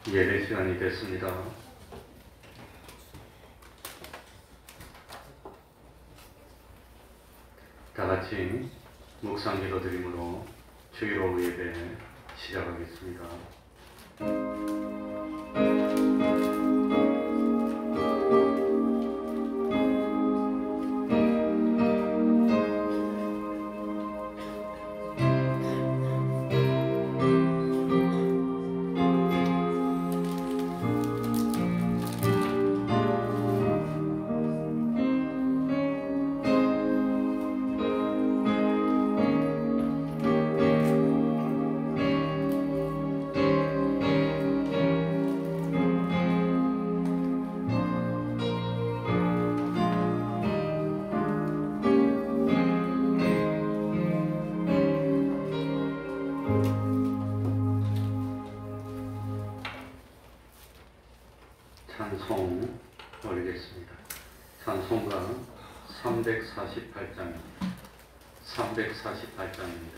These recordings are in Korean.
예배 시간이 됐습니다. 다 같이 묵상 기도 드림으로 주일 오후 예배 시작하겠습니다. 찬송 올리겠습니다. 찬송가 348장입니다. 348장입니다.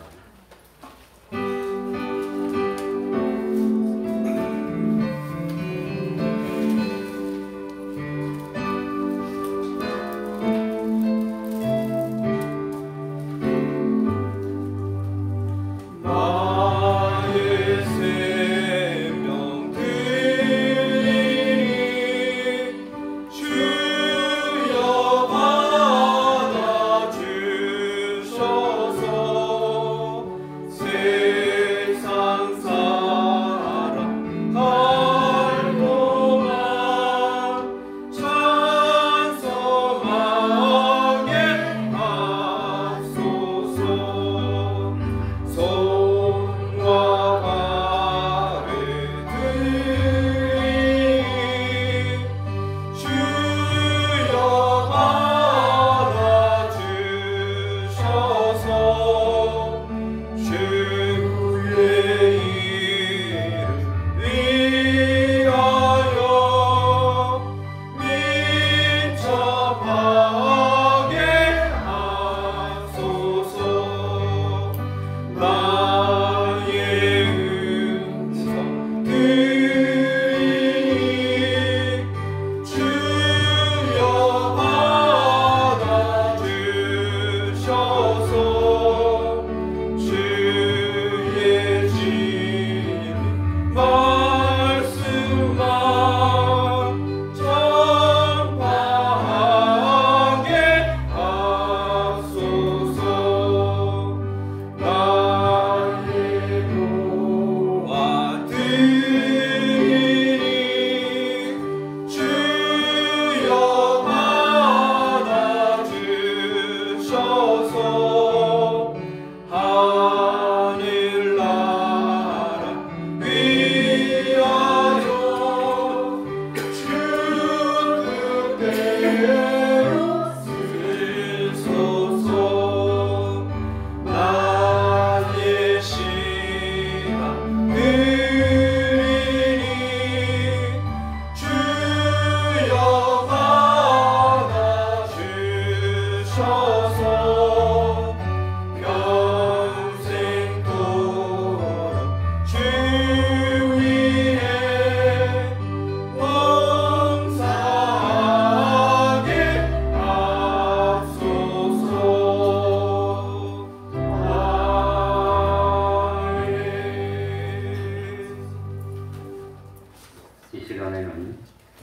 이 시간에는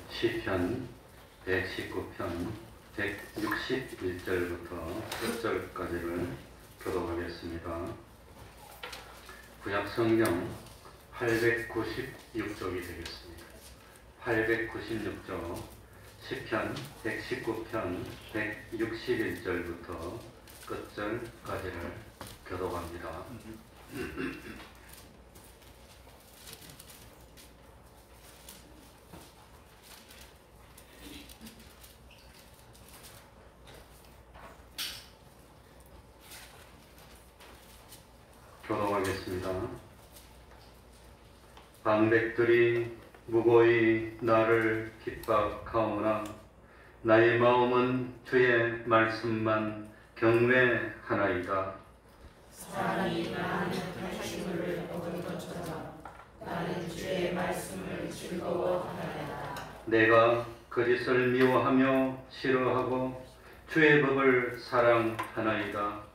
시편 119편 161절부터 끝절까지를 교독하겠습니다. 구약 성경 896쪽이 되겠습니다. 896쪽 시편 119편 161절부터 끝절까지를 교독합니다. 교독하겠습니다. 방백들이 무고히 나를 핍박하오나 나의 마음은 주의 말씀만 경외하나이다. 사람이 나의 탈취물을 얻은 것처럼 나는 주의 말씀을 즐거워하나이다. 내가 거짓을 미워하며 싫어하고 주의 법을 사랑하나이다.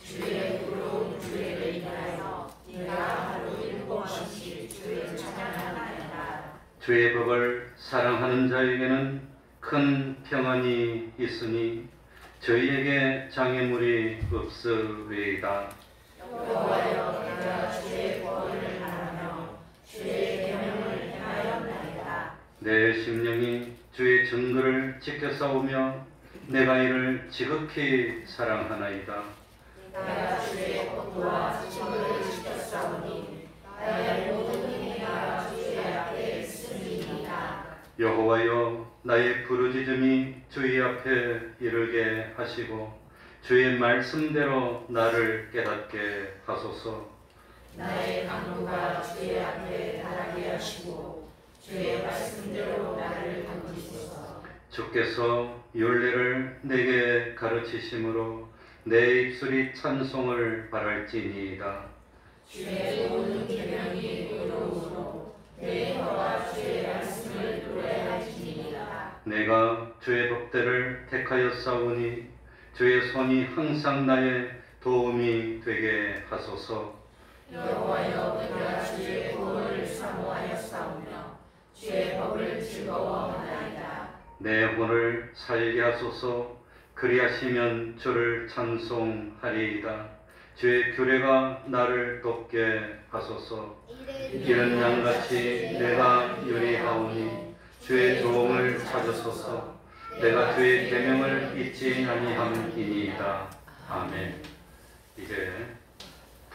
주의 부러운 주의를 인하여 네가 하루 7번씩 주를 찬양하나이다. 주의 법을 사랑하는 자에게는 큰 평안이 있으니 저희에게 장애물이 없으리이다. 여호와여, 내가 주의 법을 하며 주의 계명을 행하였나이다. 내 심령이 주의 증거를 지켜 싸우며 내가 이를 지극히 사랑하나이다. 내가 주의 법도와 증거를 지켜 싸우니 나의 모든 행위가 주의 앞에 있음이니이다. 여호와여, 나의 부르짖음이 주의 앞에 이르게 하시고 주의 말씀대로 나를 깨닫게 하소서. 나의 강구가 주의 앞에 달하게 하시고 주의 말씀대로 나를 건지소서. 주께서 율례를 내게 가르치심으로 내 입술이 찬송을 바랄지니이다. 주의 모든 계명이 의로우로 내 혀가 주의 말씀을 노래할지니이다. 내가 주의 법대를 택하여 싸우니 주의 손이 항상 나의 도움이 되게 하소서. 여호와여, 내가 주의 구원을 사모하여 싸우며 주의 법을 즐거워하나이다. 내魂을 살게 하소서. 그리하시면 주를 찬송하리이다. 주의 규례가 나를 돕게 하소서. 이런 양같이 내가 요리하오니 주의 도움을 찾으소서. 내가 주의 계명을 잊지 아니함이니이다. 아멘. 이제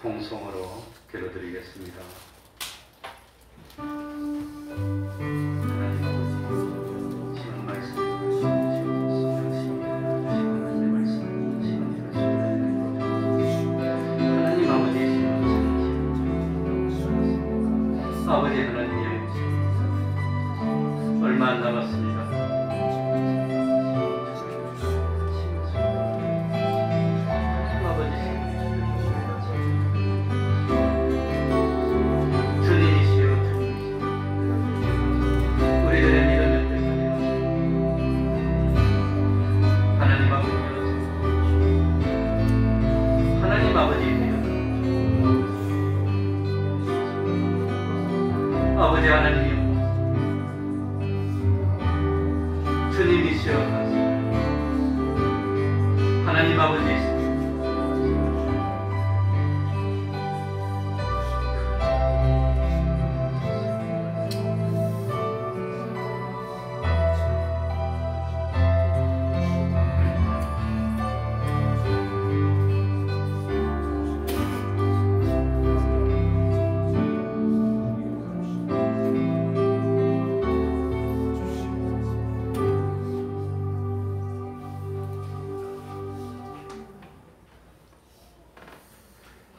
통성으로 기도드리겠습니다. 아버지 하나님, 얼마 안 남았습니다. 주님이시여, 우리들의 믿음을 때문에 하나님 아버지여, 하나님 아버지입니다. 아버지 하나님, 주님이시여 하나님 아버지이시여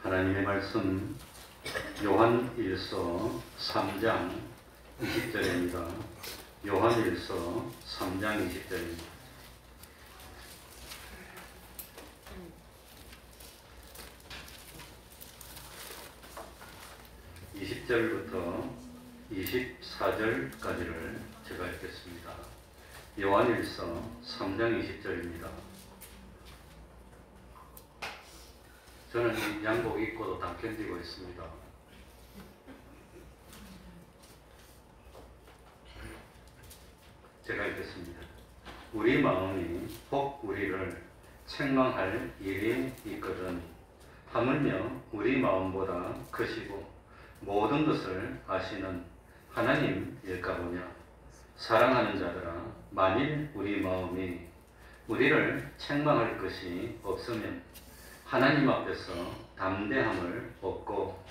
하나님의 말씀 요한일서 3장 20절입니다. 요한일서 3장 20절입니다. (20절부터) 24절까지를 제가 읽겠습니다. 요한일서 3장 20절입니다. 저는 이 양복 입고도 다 견디고 있습니다. 제가 읽겠습니다. 우리 마음이 혹 우리를 책망할 일이 있거든 하물며 우리 마음보다 크시고 모든 것을 아시는 하나님일까 보냐. 사랑하는 자들아, 만일 우리 마음이 우리를 책망할 것이 없으면 하나님 앞에서 담대함을 얻고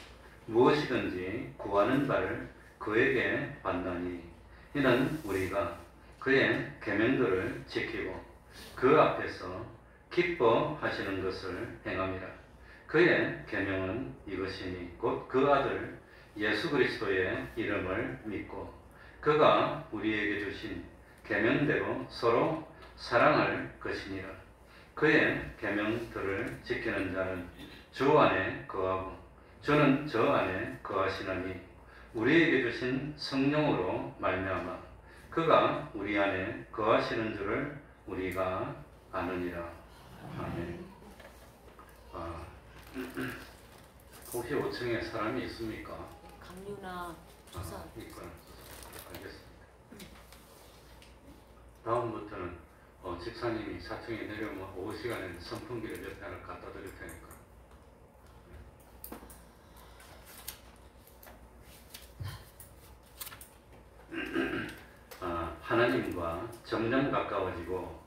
무엇이든지 구하는 바를 그에게 받나니 이는 우리가 그의 계명들을 지키고 그 앞에서 기뻐하시는 것을 행함이라. 그의 계명은 이것이니 곧 그 아들 예수 그리스도의 이름을 믿고 그가 우리에게 주신 계명대로 서로 사랑할 것이니라. 그의 계명들을 지키는 자는 주 안에 거하고 주는 저 안에 거하시나니 우리에게 주신 성령으로 말미암아 그가 우리 안에 거하시는 줄을 우리가 아느니라. 아멘. 혹시 5층에 사람이 있습니까? 강유나 조사. 있구나. 알겠습니다. 다음부터는 집사님이 4층에 내려오면 오후 시간에는 선풍기를 옆에 하나 갖다 드릴 테니까. 하나님과 점점 가까워지고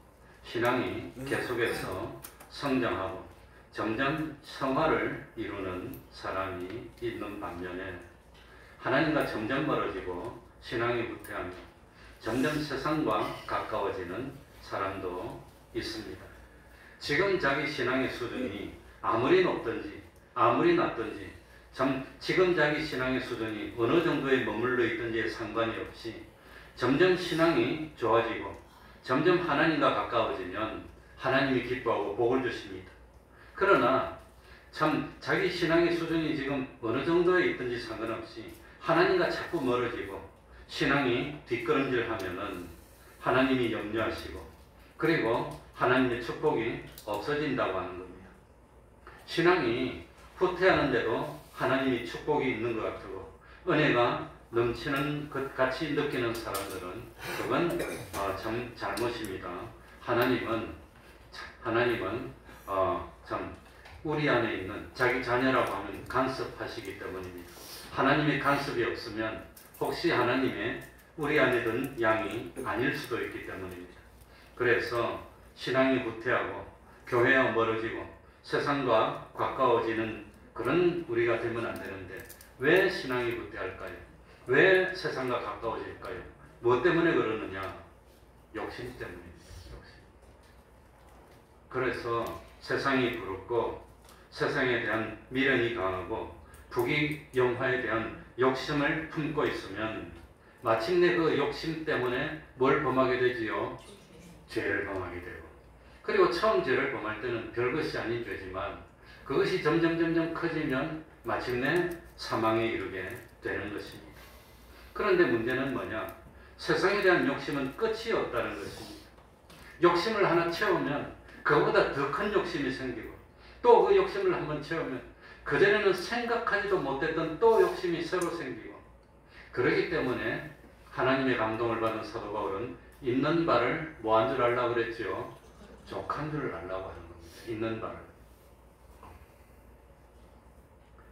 신앙이 계속해서 성장하고 점점 성화를 이루는 사람이 있는 반면에 하나님과 점점 멀어지고 신앙이 후퇴하며 점점 세상과 가까워지는 사람도 있습니다. 지금 자기 신앙의 수준이 아무리 높든지 아무리 낮든지 지금 자기 신앙의 수준이 어느 정도에 머물러 있든지에 상관이 없이 점점 신앙이 좋아지고 점점 하나님과 가까워지면 하나님이 기뻐하고 복을 주십니다. 그러나 참 자기 신앙의 수준이 지금 어느 정도에 있든지 상관없이 하나님과 자꾸 멀어지고 신앙이 뒷걸음질하면은 하나님이 염려하시고 그리고 하나님의 축복이 없어진다고 하는 겁니다. 신앙이 후퇴하는데도 하나님이 축복이 있는 것 같고 은혜가 넘치는 것 같이 느끼는 사람들은 그건 참 잘못입니다. 하나님은 참 우리 안에 있는 자기 자녀라고 하면 간섭하시기 때문입니다. 하나님의 간섭이 없으면 혹시 하나님의 우리 안에 든 양이 아닐 수도 있기 때문입니다. 그래서 신앙이 후퇴하고 교회와 멀어지고 세상과 가까워지는 그런 우리가 되면 안 되는데 왜 신앙이 후퇴할까요? 왜 세상과 가까워질까요? 무엇 때문에 그러느냐? 욕심 때문입니다. 욕심. 그래서 세상이 부럽고 세상에 대한 미련이 강하고 부귀영화에 대한 욕심을 품고 있으면 마침내 그 욕심 때문에 뭘 범하게 되지요? 죄를 범하게 되고 그리고 처음 죄를 범할 때는 별것이 아닌 죄지만 그것이 점점 커지면 마침내 사망에 이르게 되는 것입니다. 그런데 문제는 뭐냐? 세상에 대한 욕심은 끝이 없다는 것입니다. 욕심을 하나 채우면 그보다 더 큰 욕심이 생기고 또 그 욕심을 한번 채우면 그전에는 생각하지도 못했던 또 욕심이 새로 생기고 그렇기 때문에 하나님의 감동을 받은 사도 바울은 있는 바를 뭐 한 줄 알라고 그랬죠? 족한 줄 알라고 하는 겁니다. 있는 바를.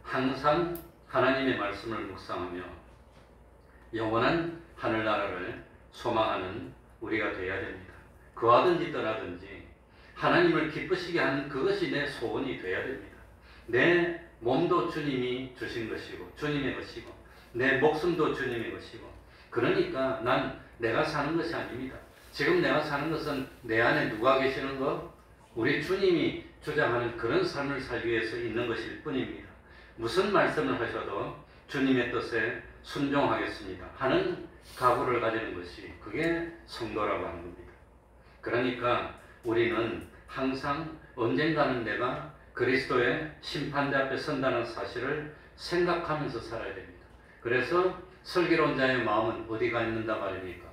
항상 하나님의 말씀을 묵상하며 영원한 하늘나라를 소망하는 우리가 되어야 됩니다. 거하든지 떠나든지 하나님을 기쁘시게 하는 그것이 내 소원이 되어야 됩니다. 내 몸도 주님이 주신 것이고 주님의 것이고 내 목숨도 주님의 것이고 그러니까 난 내가 사는 것이 아닙니다. 지금 내가 사는 것은 내 안에 누가 계시는 것? 우리 주님이 주장하는 그런 삶을 살기 위해서 있는 것일 뿐입니다. 무슨 말씀을 하셔도 주님의 뜻에 순종하겠습니다 하는 각오를 가지는 것이 그게 성도라고 하는 겁니다. 그러니까 우리는 항상 언젠가는 내가 그리스도의 심판대 앞에 선다는 사실을 생각하면서 살아야 됩니다. 그래서 슬기로운 자의 마음은 어디가 있는다 말입니까?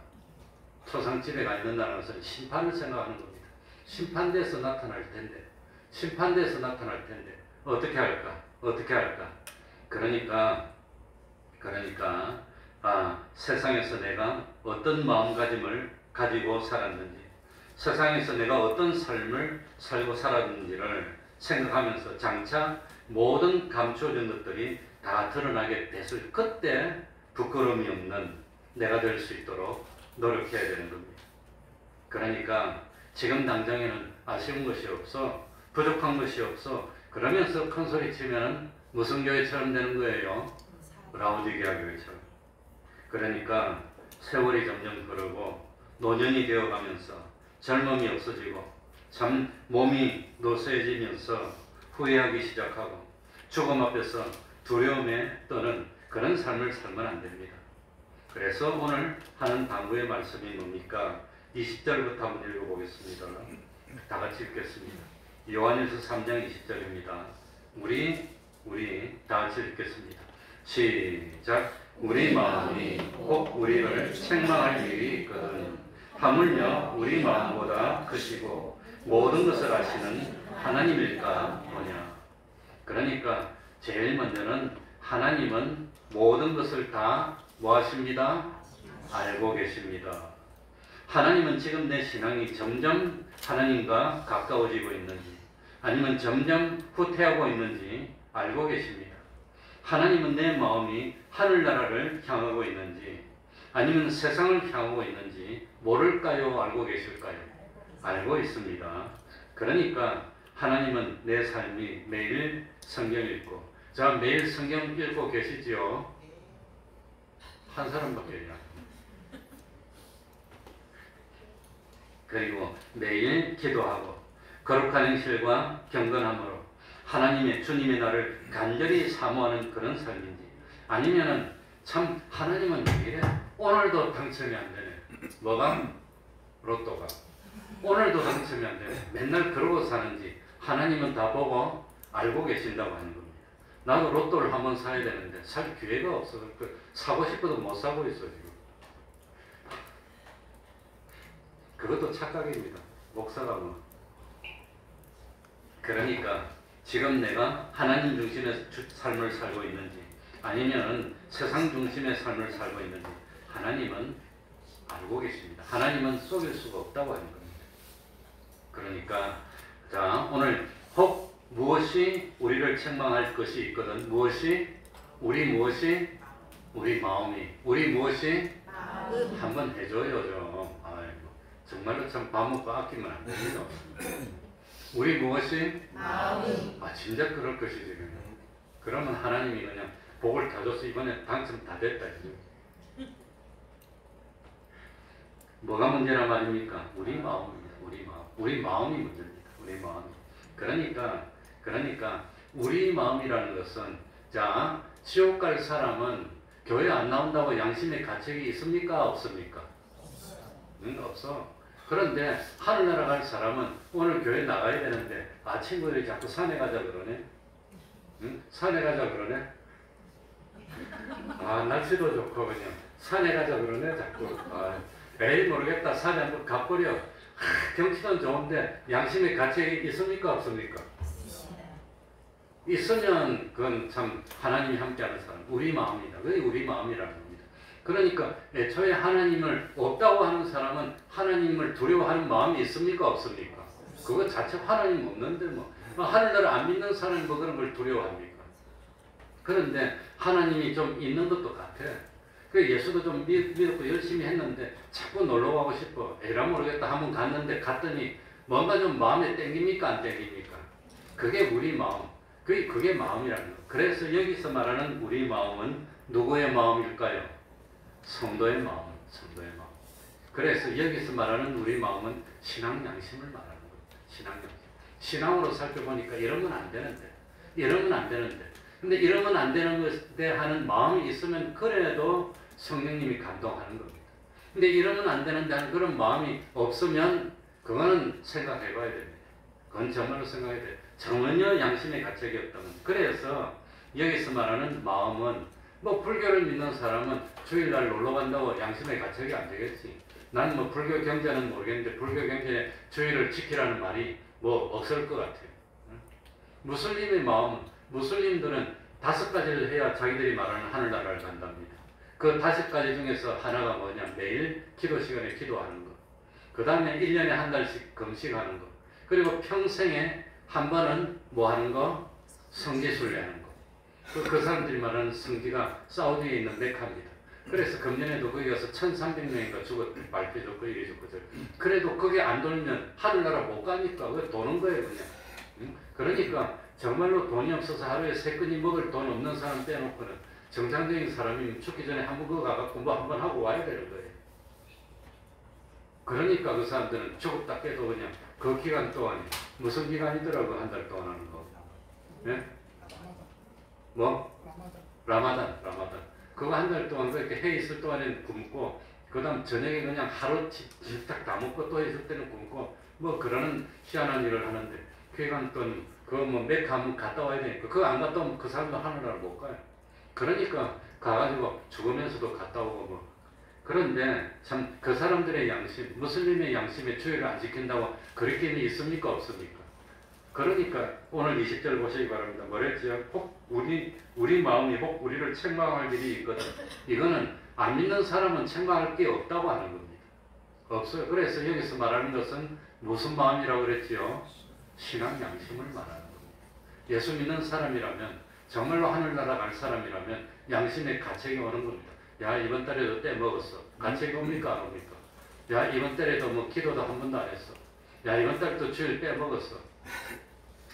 초상집에 가 있는다는 것은 심판을 생각하는 겁니다. 심판대에서 나타날 텐데 어떻게 할까? 그러니까 세상에서 내가 어떤 마음가짐을 가지고 살았는지 세상에서 내가 어떤 삶을 살고 살았는지를 생각하면서 장차 모든 감추어진 것들이 다 드러나게 됐을 그때 부끄러움이 없는 내가 될 수 있도록 노력해야 되는 겁니다. 그러니까 지금 당장에는 아쉬운 것이 없어 부족한 것이 없어 그러면서 큰 소리 치면 무슨 교회처럼 되는 거예요? 라오디게아 교회처럼. 그러니까 세월이 점점 흐르고 노년이 되어가면서 젊음이 없어지고 참 몸이 노쇠해지면서 후회하기 시작하고 죽음 앞에서 두려움에 떠는 그런 삶을 살면 안 됩니다. 그래서 오늘 하는 당부의 말씀이 뭡니까? 20절부터 한번 읽어보겠습니다. 다 같이 읽겠습니다. 요한일서 3장 20절입니다. 우리 다 같이 읽겠습니다. 시작. 우리 마음이 꼭 우리를 책망할 일이 있거든. 하물며 우리 마음보다 크시고 모든 것을 아시는 하나님일까 뭐냐. 그러니까 제일 먼저는 하나님은 모든 것을 다 뭐하십니다? 알고 계십니다. 하나님은 지금 내 신앙이 점점 하나님과 가까워지고 있는지 아니면 점점 후퇴하고 있는지 알고 계십니다. 하나님은 내 마음이 하늘나라를 향하고 있는지 아니면 세상을 향하고 있는지 모를까요? 알고 계실까요? 알고 있습니다. 그러니까 하나님은 내 삶이 매일 성경 읽고, 자, 매일 성경 읽고 계시지요? 한 사람밖에 안. 그리고 매일 기도하고 거룩한 행실과 경건함으로 하나님의 주님의 나를 간절히 사모하는 그런 삶인지, 아니면은 참 하나님은 왜 이래? 오늘도 당첨이 안 되네. 뭐가? 로또가. 오늘도 당첨이 안 되네. 맨날 그러고 사는지 하나님은 다 보고 알고 계신다고 하는 겁니다. 나도 로또를 한번 사야 되는데 살 기회가 없어서 사고 싶어도 못 사고 있어 지금. 그것도 착각입니다. 목사가 뭐. 그러니까 지금 내가 하나님 중심의 삶을 살고 있는지 아니면 세상 중심의 삶을 살고 있는지 하나님은 알고 계십니다. 하나님은 속일 수가 없다고 하는 겁니다. 그러니까 자, 오늘 혹 무엇이 우리를 책망할 것이 있거든. 무엇이? 우리 마음이. 우리 무엇이? 한번 해줘요 좀. 아이고, 정말로 참 밥 먹고 아끼면 안 됩니다. 우리 무엇이? 마음이. 아, 진짜 그럴 것이지 그냥. 그러면 하나님이 그냥 복을 다 줬어. 이번에 당첨 다 됐다. 뭐가 문제란 말입니까? 우리 마음입니다. 우리 마음. 우리 마음이 문제입니다. 우리 마음이. 그러니까 우리 마음이라는 것은, 자, 지옥 갈 사람은 교회 안 나온다고 양심의 가책이 있습니까? 없습니까? 없어. 그런데 하늘나라 갈 사람은 오늘 교회 나가야 되는데 친구들이 자꾸 산에 가자 그러네. 산에 가자 그러네. 날씨도 좋고 그냥 산에 가자 그러네 자꾸. 에이 모르겠다. 산에 한번 가버려. 경치는 좋은데 양심의 가책이 있습니까? 없습니까? 있으면 그건 참 하나님이 함께하는 사람. 우리 마음이다. 그게 우리 마음이라는 겁니다. 그러니까 애초에 하나님을 없다고 하는 사람은 하나님을 두려워하는 마음이 있습니까? 없습니까? 그거 자체 하나님 없는데 뭐 하늘나라 안 믿는 사람이 뭐 그런 걸 두려워합니까? 그런데 하나님이 좀 있는 것도 같아. 그 예수도 좀 믿고 열심히 했는데 자꾸 놀러 가고 싶어. 에라 모르겠다. 한번 갔더니 뭔가 좀 마음에 땡깁니까? 안 땡깁니까? 그게 우리 마음. 그게 마음이라는 거. 그래서 여기서 말하는 우리 마음은 누구의 마음일까요? 성도의 마음. 성도의 마음. 그래서 여기서 말하는 우리 마음은 신앙 양심을 말하는 겁니다. 신앙 양심. 신앙으로 살펴보니까 이러면 안 되는데. 근데 이러면 안 되는 것에 하는 마음이 있으면 그래도 성령님이 감동하는 겁니다. 근데 이러면 안 되는데 하는 그런 마음이 없으면 그거는 생각해 봐야 됩니다. 그건 정말로 생각해야 돼요. 전혀 양심의 가책이 없다면. 그래서 여기서 말하는 마음은 뭐 불교를 믿는 사람은 주일날 놀러 간다고 양심의 가책이 안 되겠지. 난 뭐 불교 경전은 모르겠는데 불교 경전에 주일을 지키라는 말이 뭐 없을 것 같아요. 무슬림의 마음은 무슬림들은 5가지를 해야 자기들이 말하는 하늘나라를 간답니다. 그 5가지 중에서 하나가 뭐냐? 매일 기도 시간에 기도하는 것. 그 다음에 1년에 한 달씩 금식하는 것. 그리고 평생에 한 번은 뭐 하는 거? 성지순례하는 거. 그 사람들이 말하는 성지가 사우디에 있는 메카입니다. 그래서 금년에도 거기 가서 1,300명인가 발표줬고 이래줬고 그래도 그게 안 돌면 하늘나라 못 가니까 그 도는 거예요 그냥. 그러니까 정말로 돈이 없어서 하루에 3끼니 먹을 돈 없는 사람 빼놓고는 정상적인 사람이면 죽기 전에 한번 그거 가갖고 뭐 한번 하고 와야 되는 거예요. 그러니까 그 사람들은 죽었다 깨도 그냥 그 기간 동안에 무슨 기간이더라고 한 달 동안 하는 거. 예? 뭐? 라마단. 그거 한 달 동안 그렇게 해 있을 동안에는 굶고 그 다음 저녁에 그냥 하루 진딱 다 먹고 또 있을 때는 굶고 뭐 그러는 희한한 일을 하는데 기간 동안 그거 뭐 메카 한번 갔다 와야 되니까 그거 안 갔다 오면 그 사람도 하늘나라 못 가요. 그러니까 가가지고 죽으면서도 갔다 오고 뭐. 그런데 참 그 사람들의 양심, 무슬림의 양심에 주의를 안 지킨다고 그렇게는 있습니까? 없습니까? 그러니까 오늘 20절 보시기 바랍니다. 뭐랬지요? 혹 우리 마음이 혹 우리를 책망할 일이 있거든. 이거는 안 믿는 사람은 책망할 게 없다고 하는 겁니다. 없어요. 그래서 여기서 말하는 것은 무슨 마음이라고 그랬지요? 신앙 양심을 말하는 겁니다. 예수 믿는 사람이라면, 정말로 하늘나라 갈 사람이라면 양심의 가책이 오는 겁니다. 야, 이번 달에도 때 먹었어. 가책이 옵니까? 안 옵니까? 야, 이번 달에도 뭐 기도도 한 번도 안 했어. 야, 이번 달도 주일 때 먹었어.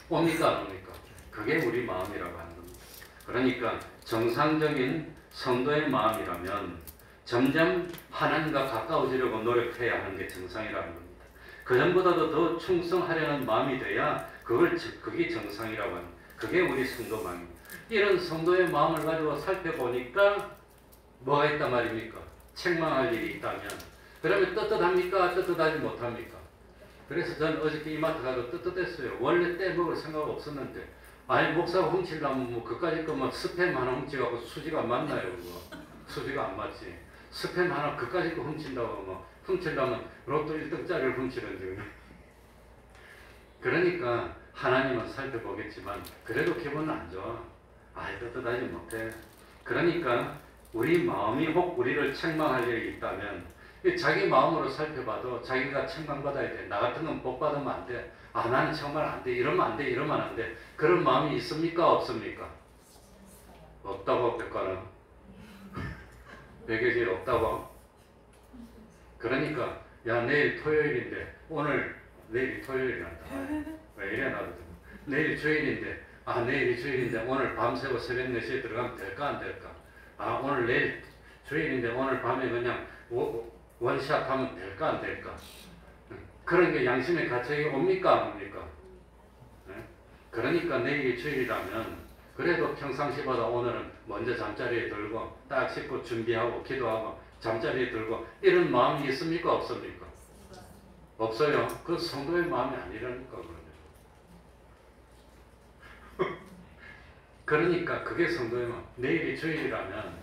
옵니까? 안 옵니까? 그게 우리 마음이라고 하는 겁니다. 그러니까 정상적인 성도의 마음이라면 점점 하나님과 가까워지려고 노력해야 하는 게 정상이라는 겁니다. 그전보다도 더 충성하려는 마음이 돼야 그게 정상이라고 하는, 그게 우리 성도 마음입니다. 이런 성도의 마음을 가지고 살펴보니까 뭐가 있단 말입니까? 책망할 일이 있다면 그러면 떳떳합니까? 떳떳하지 못합니까? 그래서 저는 어저께 이마트 가서 떳떳했어요. 원래 때 먹을 생각 없었는데, 아니 목사가 훔치려면 뭐 그까짓 거뭐 스팸 하나 훔치갖고 수지가 안 맞나요? 그거 수지가 안 맞지. 스팸 하나 그까짓 거 훔친다고 뭐 훔치려면 로또 1등짜리를 훔치는지. 그러니까 하나님은 살펴보겠지만 그래도 기분은 안 좋아. 아이 떳떳하지 못해. 그러니까 우리 마음이 혹 우리를 책망할 일이 있다면 자기 마음으로 살펴봐도 자기가 책망받아야 돼. 나 같은 건 복 받으면 안 돼. 아 나는 정말 안 돼. 이러면 안 돼. 이러면 안 돼. 그런 마음이 있습니까? 없습니까? 없다고 백과는 백여질 없다고. 그러니까 야 내일 토요일인데 오늘 내일이 토요일이란다. 왜 이래 나도 내일 주일인데 아 내일이 주일인데 오늘 밤새고 새벽 4시에 들어가면 될까 안 될까? 아 오늘 내일 주일인데 오늘 밤에 그냥 원샷 하면 될까 안 될까? 그런 게 양심의 가책이 옵니까 안 옵니까? 그러니까 내일이 주일이라면 그래도 평상시보다 오늘은 먼저 잠자리에 들고 딱 씻고 준비하고 기도하고 잠자리에 들고 이런 마음이 있습니까 없습니까? 없어요. 그 성도의 마음이 아니라니까 그러면. 그러니까 그게 성도의 마음. 내일이 주일이라면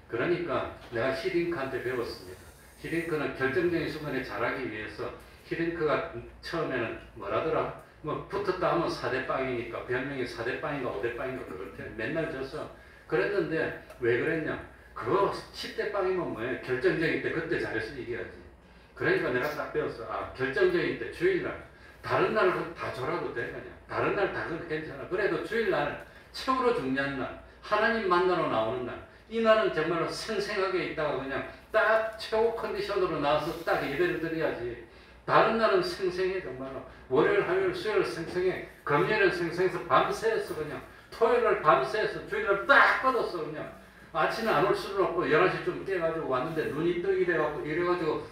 그러니까 내가 히딩크한테 배웠습니다. 히딩크는 결정적인 순간에 잘하기 위해서 히딩크가 처음에는 뭐라더라? 뭐 붙었다 하면 4대 빵이니까 별명이 4대 빵인가 5대 빵인가 그렇대. 맨날 졌어. 그랬는데 왜 그랬냐? 그거 10대 빵이면 뭐예요? 결정적인 때 그때 잘해서 이겨야지. 그러니까 내가 딱 배웠어. 아 결정적인 때 주일날 다른 날은 다 줘라도 돼 그냥. 다른 날 다 괜찮아. 그래도 주일날 최고로 중요한 날 하나님 만나러 나오는 날 이 날은 정말로 생생하게 있다가 그냥 딱 최고 컨디션으로 나와서 딱 예배를 드려야지. 다른 날은 생생해 정말로. 월요일, 화요일, 수요일 생생해. 금요일은 생생해서 밤새서 그냥. 토요일날 밤새서 주일날 딱 뻗었어 그냥. 아침에 안 올 수는 없고 11시쯤 깨가지고 왔는데 눈이 떡이 돼갖고 이래가지고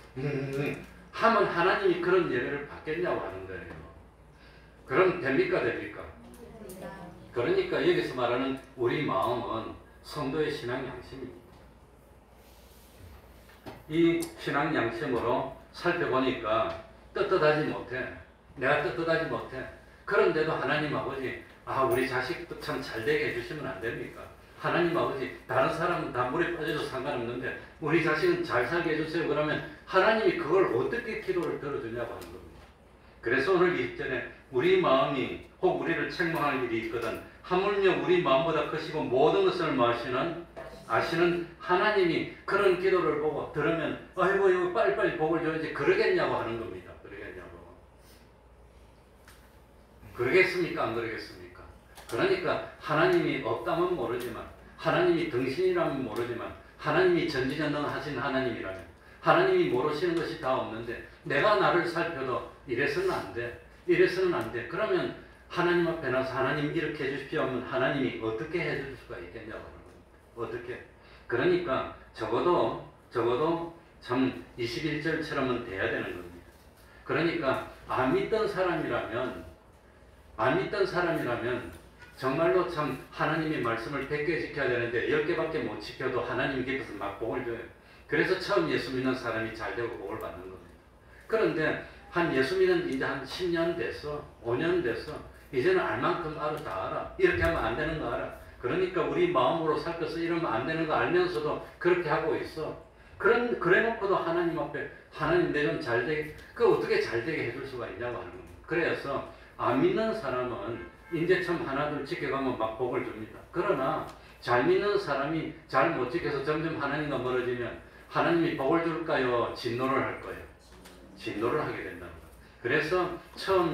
하면 하나님이 그런 예배를 받겠냐고 하는 거예요. 그럼 됩니까 됩니까? 그러니까 여기서 말하는 우리 마음은 성도의 신앙 양심입니다. 이 신앙 양심으로 살펴보니까 떳떳하지 못해. 내가 떳떳하지 못해. 그런데도 하나님 아버지 아 우리 자식도 참 잘되게 해주시면 안 됩니까? 하나님 아버지 다른 사람은 다 물에 빠져도 상관없는데 우리 자식은 잘 살게 해주세요. 그러면 하나님이 그걸 어떻게 기도를 들어주냐고 하는 겁니다. 그래서 오늘 20절에 우리 마음이 혹 우리를 책망할 일이 있거든 하물며 우리 마음보다 크시고 모든 것을 아시는 하나님이 그런 기도를 보고 들으면 아이고 이거 빨리빨리 복을 줘야지 그러겠냐고 하는 겁니다. 그러겠냐고. 그러겠습니까? 안 그러겠습니까? 그러니까 하나님이 없다면 모르지만 하나님이 등신이라면 모르지만 하나님이 전지전능하신 하나님이라면 하나님이 모르시는 것이 다 없는데 내가 나를 살펴도 이래서는 안 돼. 이래서는 안 돼. 그러면 하나님 앞에 나서 하나님 이렇게 해주십시오 하면 하나님이 어떻게 해줄 수가 있겠냐고 하는 겁니다. 어떻게? 그러니까 적어도 참 21절처럼은 돼야 되는 겁니다. 그러니까 안 믿던 사람이라면 정말로 참 하나님의 말씀을 100개 지켜야 되는데 10개밖에 못 지켜도 하나님 곁에서 막 복을 줘요. 그래서 처음 예수 믿는 사람이 잘 되고 복을 받는 겁니다. 그런데 한 예수 믿는 이제 한 10년 됐어. 5년 됐어. 이제는 알 만큼 알아 다 알아. 이렇게 하면 안 되는 거 알아. 그러니까 우리 마음으로 살펴서 이러면 안 되는 거 알면서도 그렇게 하고 있어. 그래 놓고도 하나님 앞에 하나님 내 좀 잘 되게, 그 어떻게 잘 되게 해줄 수가 있냐고 하는 겁니다. 그래서 안 믿는 사람은 이제 참 하나둘 지켜가면 막 복을 줍니다. 그러나 잘 믿는 사람이 잘 못 지켜서 점점 하나님과 멀어지면 하나님이 복을 줄까요? 진노를 할 거예요. 진노를 하게 된다는 거예요. 그래서 처음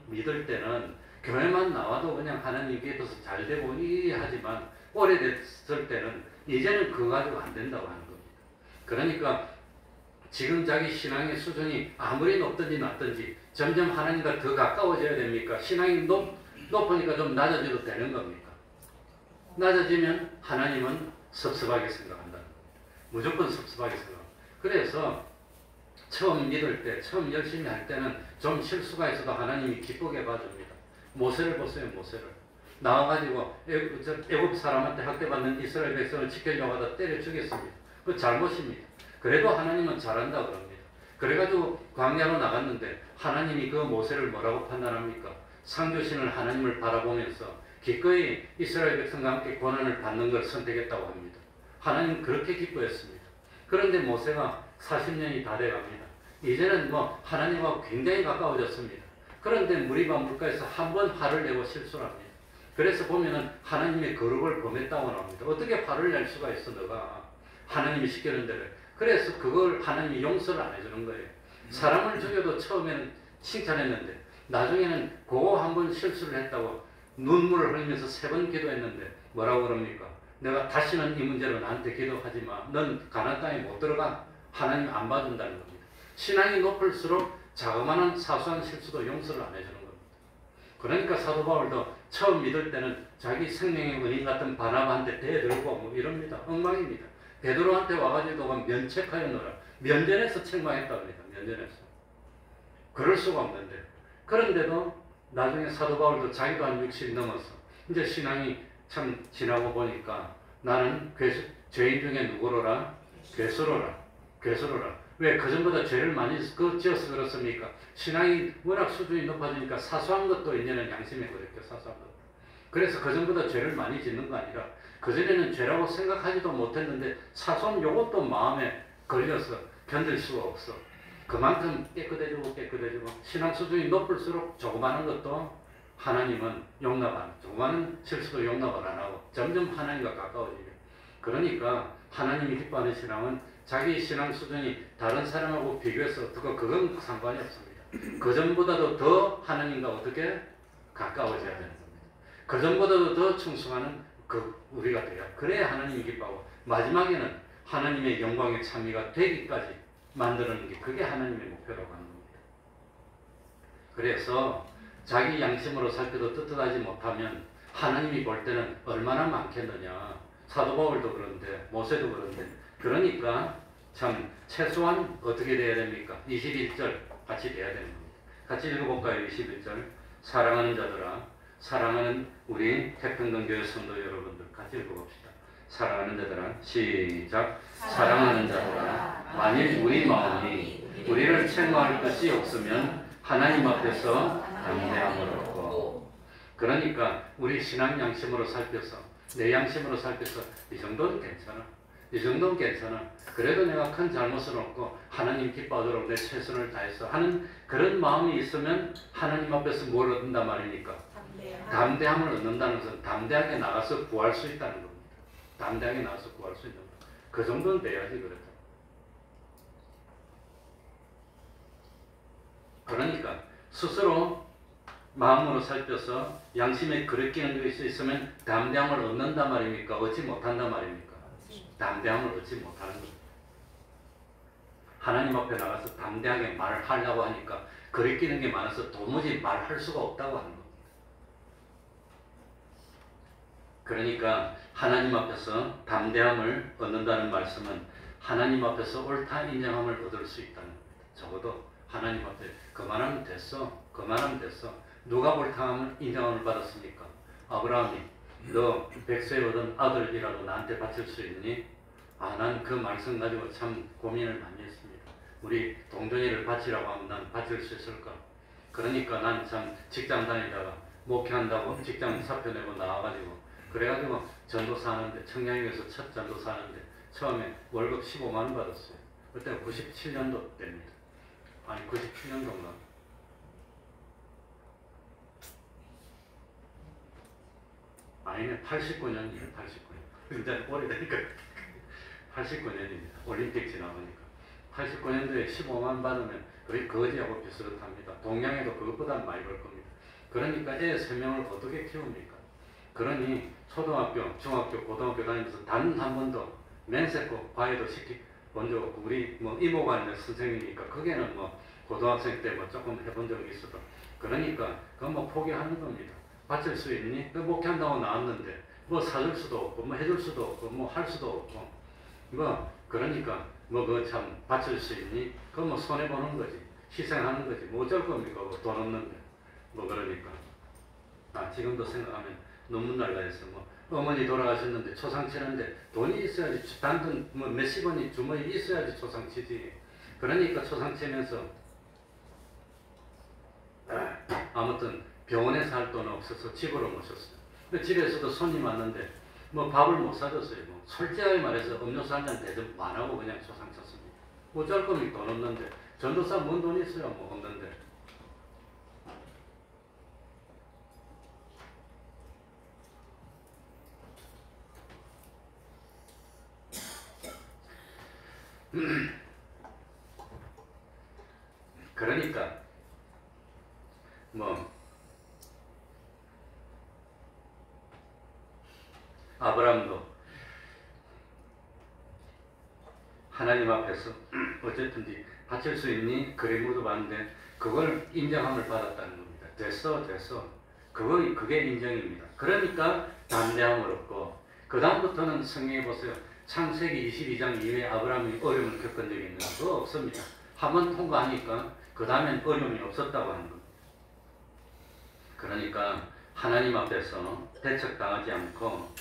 믿을 때는 교회만 나와도 그냥 하나님께 입어서 잘 되고 하지만 오래됐을 때는 이제는 그거 가지고 안 된다고 하는 겁니다. 그러니까 지금 자기 신앙의 수준이 아무리 높든지 낮든지 점점 하나님과 더 가까워져야 됩니까? 신앙이 높으니까 좀 낮아져도 되는 겁니까? 낮아지면 하나님은 섭섭하게 생각한다는 겁니다. 무조건 섭섭하게 생각합니다. 그래서 처음 믿을 때, 처음 열심히 할 때는 좀 실수가 있어도 하나님이 기쁘게 봐줍니다. 모세를 보세요, 모세를. 나와가지고 애굽 사람한테 학대받는 이스라엘 백성을 지키려고 하다 때려 죽였습니다. 그 잘못입니다. 그래도 하나님은 잘한다 그럽니다. 그래가지고 광야로 나갔는데 하나님이 그 모세를 뭐라고 판단합니까? 상주신을 하나님을 바라보면서 기꺼이 이스라엘 백성과 함께 고난을 받는 걸 선택했다고 합니다. 하나님은 그렇게 기뻐했습니다. 그런데 모세가 40년이 다 돼갑니다. 이제는 하나님하고 굉장히 가까워졌습니다. 그런데 무리바 물가에서 한 번 화를 내고 실수를 합니다. 그래서 보면은 하나님의 거룩을 범했다고 나옵니다. 어떻게 화를 낼 수가 있어 너가 하나님이 시키는 대로. 그래서 그걸 하나님이 용서를 안 해주는 거예요. 사람을 죽여도 처음에는 칭찬했는데 나중에는 그거 한 번 실수를 했다고 눈물을 흘리면서 3번 기도했는데 뭐라고 그럽니까? 내가 다시는 이 문제로 나한테 기도하지 마. 넌 가나안 땅에 못 들어가. 하나님 안 봐준다는 겁니다. 신앙이 높을수록 자그마한 사소한 실수도 용서를 안 해주는 겁니다. 그러니까 사도 바울도 처음 믿을 때는 자기 생명의 은인 같은 바나바한테 대들고 이럽니다. 엉망입니다. 베드로한테 와가지고 면책하여 놓으라. 면전에서 책망했다고 합니다. 면전에서. 그럴 수가 없는데. 그런데도 나중에 사도 바울도 자기도 한 60이 넘어서 이제 신앙이 참 지나고 보니까 나는 죄인 중에 누구로라? 괴수로라. 왜? 그전보다 죄를 많이 지어서 그렇습니까? 신앙이 워낙 수준이 높아지니까 사소한 것도 이제는 양심에 그렇게 사소한 것. 그래서 그전보다 죄를 많이 짓는 거 아니라 그전에는 죄라고 생각하지도 못했는데 사소한 요것도 마음에 걸려서 견딜 수가 없어. 그만큼 깨끗해지고 신앙 수준이 높을수록 조그마한 것도 하나님은 조그마한 실수도 용납을 안 하고 점점 하나님과 가까워지죠. 그러니까 하나님이 기뻐하는 신앙은 자기 신앙 수준이 다른 사람하고 비교해서 그건 상관이 없습니다. 그전보다도 더 하나님과 어떻게 가까워져야 되는 겁니다. 그전보다도 더 충성하는 우리가 돼야. 그래야 하나님이 기뻐하고 마지막에는 하나님의 영광의 참미가 되기까지 만드는 게 그게 하나님의 목표라고 하는 겁니다. 그래서 자기 양심으로 살펴도 떳떳하지 못하면 하나님이 볼 때는 얼마나 많겠느냐. 사도 바울도 그런데 모세도 그런데 그러니까 참 최소한 어떻게 돼야 됩니까? 21절 같이 돼야 되는 겁니다. 같이 읽어볼까요? 21절 사랑하는 자들아 사랑하는 우리 태평동교회 성도 여러분들 같이 읽어봅시다. 사랑하는 자들아 시작 사랑하는 자들아 만일 우리 마음이 우리를 책망할 것이 없으면 하나님 앞에서 담대함을 얻고 그러니까 우리 신앙 양심으로 살펴서 내 양심으로 살펴서 이 정도는 괜찮아. 그래도 내가 큰 잘못은 없고 하나님 기뻐하도록 내 최선을 다해서 하는 그런 마음이 있으면 하나님 앞에서 뭘 얻는단 말입니까? 담대함을 얻는다는 것은 담대하게 나가서 구할 수 있다는 겁니다. 담대하게 나가서 구할 수 있는 것. 그 정도는 돼야지 그래도. 그러니까 스스로 마음으로 살펴서 양심에 거리끼는 것이 있으면 담대함을 얻는단 말입니까? 얻지 못한단 말입니까? 담대함을 얻지 못하는 겁니다. 하나님 앞에 나가서 담대하게 말을 하려고 하니까 거리끼는 게 많아서 도무지 말할 수가 없다고 하는 겁니다. 그러니까 하나님 앞에서 담대함을 얻는다는 말씀은 하나님 앞에서 옳다 인정함을 얻을 수 있다는 겁니다. 적어도 하나님 앞에 그만하면 됐어. 누가 옳다함을 인정함을 받았습니까? 아브라함이 너 백세에 얻은 아들이라도 나한테 바칠 수 있니? 난 그 말씀 가지고 참 고민을 많이 했습니다. 우리 동전이를 바치라고 하면 난 바칠 수 있을까? 그러니까 난 참 직장 다니다가 목회한다고 직장 사표 내고 나와가지고 그래가지고 전도사 하는데, 청량역에서 첫 전도사 하는데 처음에 월급 15만 원 받았어요. 그때 97년도 때입니다. 아니 97년도인가? 아니면 89년이에요. 89년. 굉장히 오래되니까 89년입니다. 올림픽 지나보니까 89년도에 15만 원 받으면 거의 거지하고 비슷합니다. 동양에도 그것보다 많이 벌 겁니다. 그러니까 애 3명을 어떻게 키웁니까? 그러니 초등학교, 중학교, 고등학교 다니면서 단 한 번도 면세고 과외도 먼저 우리 뭐 이모가 있는 선생님이니까 그게는 뭐 고등학생 때 뭐 조금 해본 적이 있어도 그러니까 그건 뭐 포기하는 겁니다. 바칠 수 있니? 그 목회한다고 나왔는데 뭐 사줄 수도 없고 뭐 해줄 수도 없고 뭐 할 수도 없고 뭐 그러니까 뭐 그 참 바칠 수 있니? 그건 뭐 손해 보는 거지. 희생하는 거지. 뭐 어쩔 겁니까? 돈 없는데 뭐 그러니까 지금도 생각하면 눈물 날라 해서 뭐 어머니 돌아가셨는데 초상 치는데 돈이 있어야지 단돈 뭐 몇십 원이 주머니에 있어야지 초상 치지. 그러니까 초상 치면서 아무튼 병원에서 할 돈 없어서 집으로 모셨어요. 근데 집에서도 손님 왔는데 뭐 밥을 못 사줬어요. 뭐 솔직하게 말해서 음료수 한 잔 대접 안 하고 그냥 초상 쳤습니다. 어쩔 겁니까? 돈 없는데. 전도사 뭔 돈이 있어요? 뭐 없는데. 그러니까 뭐 아브라함도 하나님 앞에서 어쨌든지 바칠 수 있니? 그래 물어봤는데 그걸 인정함을 받았다는 겁니다. 됐어. 그게 인정입니다. 그러니까 담대함을 얻고 그 다음부터는 성경에 보세요. 창세기 22장 이후에 아브라함이 어려움을 겪은 적이 있는 거 없습니다. 한번 통과하니까 그 다음엔 어려움이 없었다고 하는 겁니다. 그러니까 하나님 앞에서 배척당하지 않고